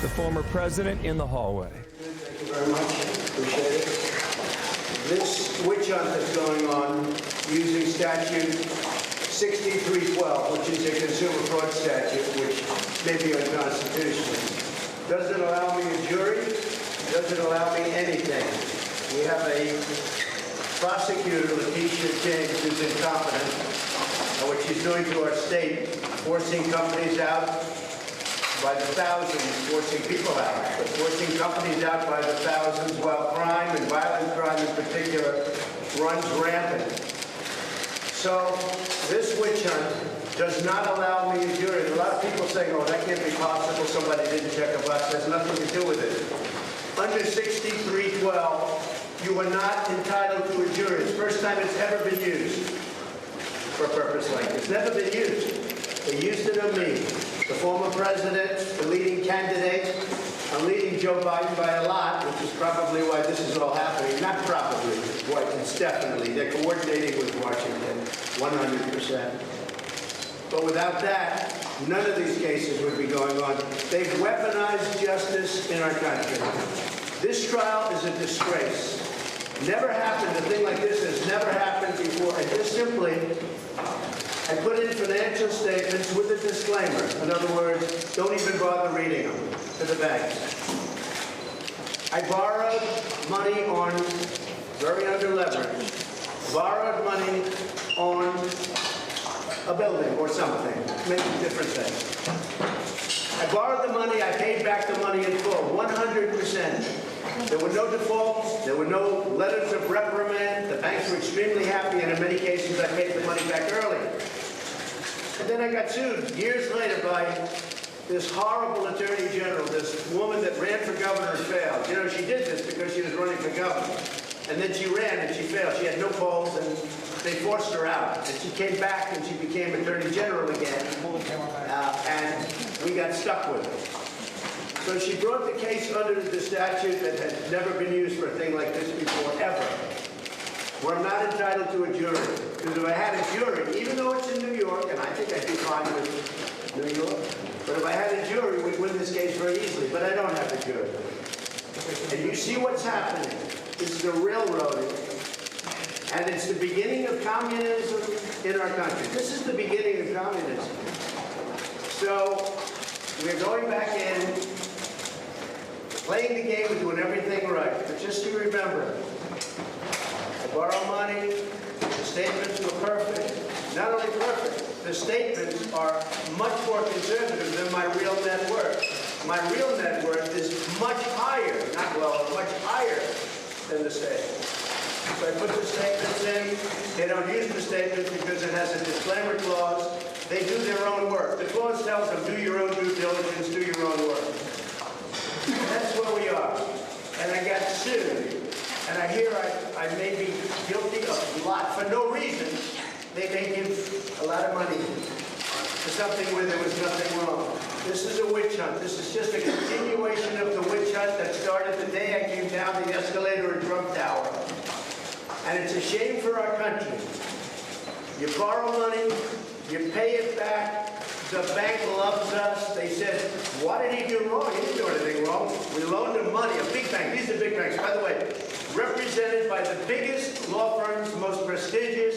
the former president in the hallway. Thank you very much. Appreciate it. This witch hunt that's going on using statute 6312, which is a consumer fraud statute, which may be unconstitutional, doesn't allow me a jury, doesn't allow me anything. We have a prosecutor, Letitia King, who's incompetent, and what she's doing to our state, forcing companies out by the thousands, forcing people out, but forcing companies out by the thousands, while crime and violent crime in particular runs rampant. So this witch hunt does not allow me a jury. A lot of people saying, oh, that can't be possible, somebody didn't check a box. It has nothing to do with it. Under 6312, you are not entitled to a jury. It's the first time it's ever been used for a purpose like this. It's never been used. They used it on me, the former president, the leading candidate. I'm leading Joe Biden by a lot, which is probably why this is all happening. Not probably, why it's definitely. They're coordinating with Washington, 100%. But without that, none of these cases would be going on. They've weaponized justice in our country. This trial is a disgrace. Never happened. A thing like this has never happened before. And just simply, I put in financial statements with a disclaimer. In other words, don't even bother reading them to the banks. I borrowed money on, very under leverage, borrowed money on a building or something, maybe different things. I borrowed the money, I paid back the money in full, 100%. There were no defaults, there were no letters of reprimand, the banks were extremely happy, and in many cases I paid the money back early. And then I got sued years later by this horrible attorney general, this woman that ran for governor and failed. You know, she did this because she was running for governor. And then she ran and she failed. She had no polls and they forced her out. And she came back and she became attorney general again. And we got stuck with her. So she brought the case under the statute that had never been used for a thing like this before, ever. Where I'm not entitled to a jury. Because if I had a jury, even though it's in New York, and I think I'd be fine with New York, but if I had a jury, we'd win this case very easily. But I don't have a jury. And you see what's happening. This is a railroading. And it's the beginning of communism in our country. This is the beginning of communism. So we're going back in, playing the game and doing everything right. But just to remember, I borrow money, the statements were perfect. Not only perfect, the statements are much more conservative than my real net worth. My real net worth is much higher, not lower, much higher than the statements. So I put the statements in. They don't use the statements because it has a disclaimer clause. They do their own work. The clause tells them, do your own due diligence, do your own work. And that's where we are. And I got sued. And I hear I may be guilty of a lot for no reason. They may give a lot of money for something where there was nothing wrong. This is a witch hunt. This is just a continuation of the witch hunt that started the day I came down the escalator in Trump Tower. And it's a shame for our country. You borrow money, you pay it back. The bank loves us. They said, what did he do wrong? He didn't do anything wrong. We loaned him money, a big bank. These are big banks. By the way, represented by the biggest law firms, most prestigious,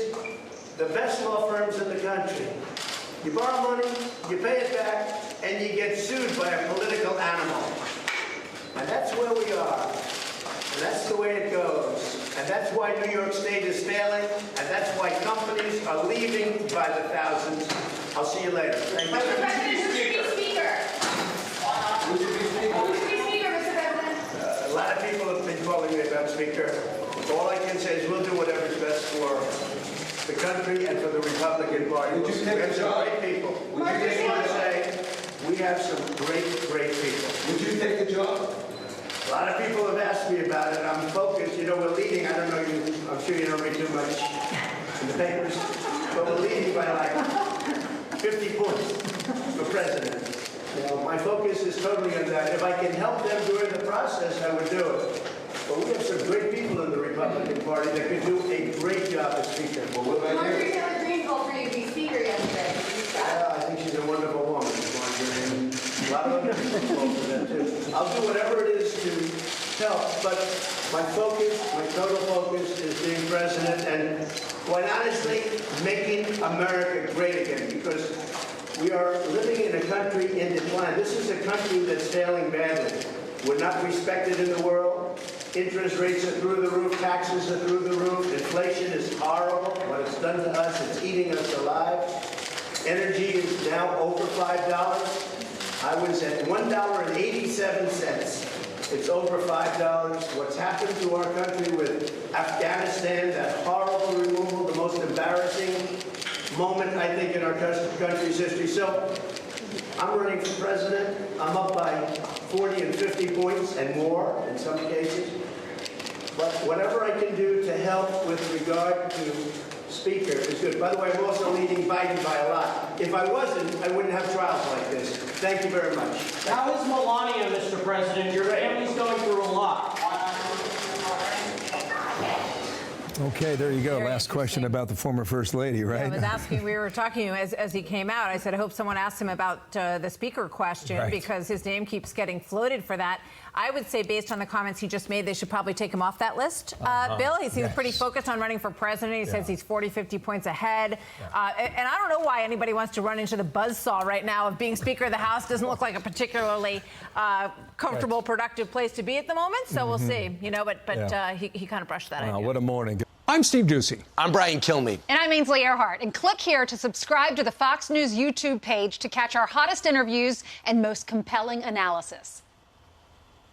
the best law firms in the country. You borrow money, you pay it back, and you get sued by a political animal. And that's where we are. And that's the way it goes. And that's why New York State is failing, and that's why companies are leaving by the thousands. I'll see you later. Thank you. Mr. President, who should be Speaker? Who should be Speaker? Who should be Speaker, Mr. President? A lot of people have been calling me about Speaker. All I can say is we'll do whatever's best for the country and for the Republican Party. We have some great people. We have some great people. Would you take the job? A lot of people have asked me about it. I'm focused. You know, we're leading. I don't know you. I'm sure you don't read too much in the papers, but we're leading by like 50 points for president. You know, my focus is totally on that. If I can help them during the process, I would do it. But we have some great people in the Republican Party that could do a great job as Speaker. Well, Marjorie Taylor Greene called for you to be Speaker yesterday. I think she's a wonderful woman. A lot of other people vote for that too. I'll do whatever it is to help, but my total focus is being president and, quite honestly, making America great again, because we are living in a country in decline. This is a country that's failing badly. We're not respected in the world. Interest rates are through the roof. Taxes are through the roof. Inflation is horrible. What it's done to us, it's eating us alive. Energy is now over $5. I was at $1.87. It's over $5. What's happened to our country with Afghanistan, that horrible removal, the most embarrassing moment, I think, in our country's history. So I'm running for president. I'm up by 40 and 50 points and more in some cases. But whatever I can do to help with regard to Speaker is good. By the way, I'm also leading Biden by a lot. If I wasn't, I wouldn't have trials like this. Thank you very much. How is Melania, Mr. President? Your family's going through a lot. Okay, there you go. Last question about the former First Lady, right? I was asking, we were talking as he came out, I said, I hope someone asked him about the Speaker question, because his name keeps getting floated for that. I would say, based on the comments he just made, they should probably take him off that list. Bill, he seems pretty focused on running for president. He says he's 40, 50 points ahead. And I don't know why anybody wants to run into the buzzsaw right now of being Speaker of the House. Doesn't look like a particularly comfortable, productive place to be at the moment. So we'll see, you know, but he kind of brushed that idea. What a morning. I'm Steve Ducey. I'm Brian Kilmeade. And I'm Ainsley Earhart. And click here to subscribe to the Fox News YouTube page to catch our hottest interviews and most compelling analysis.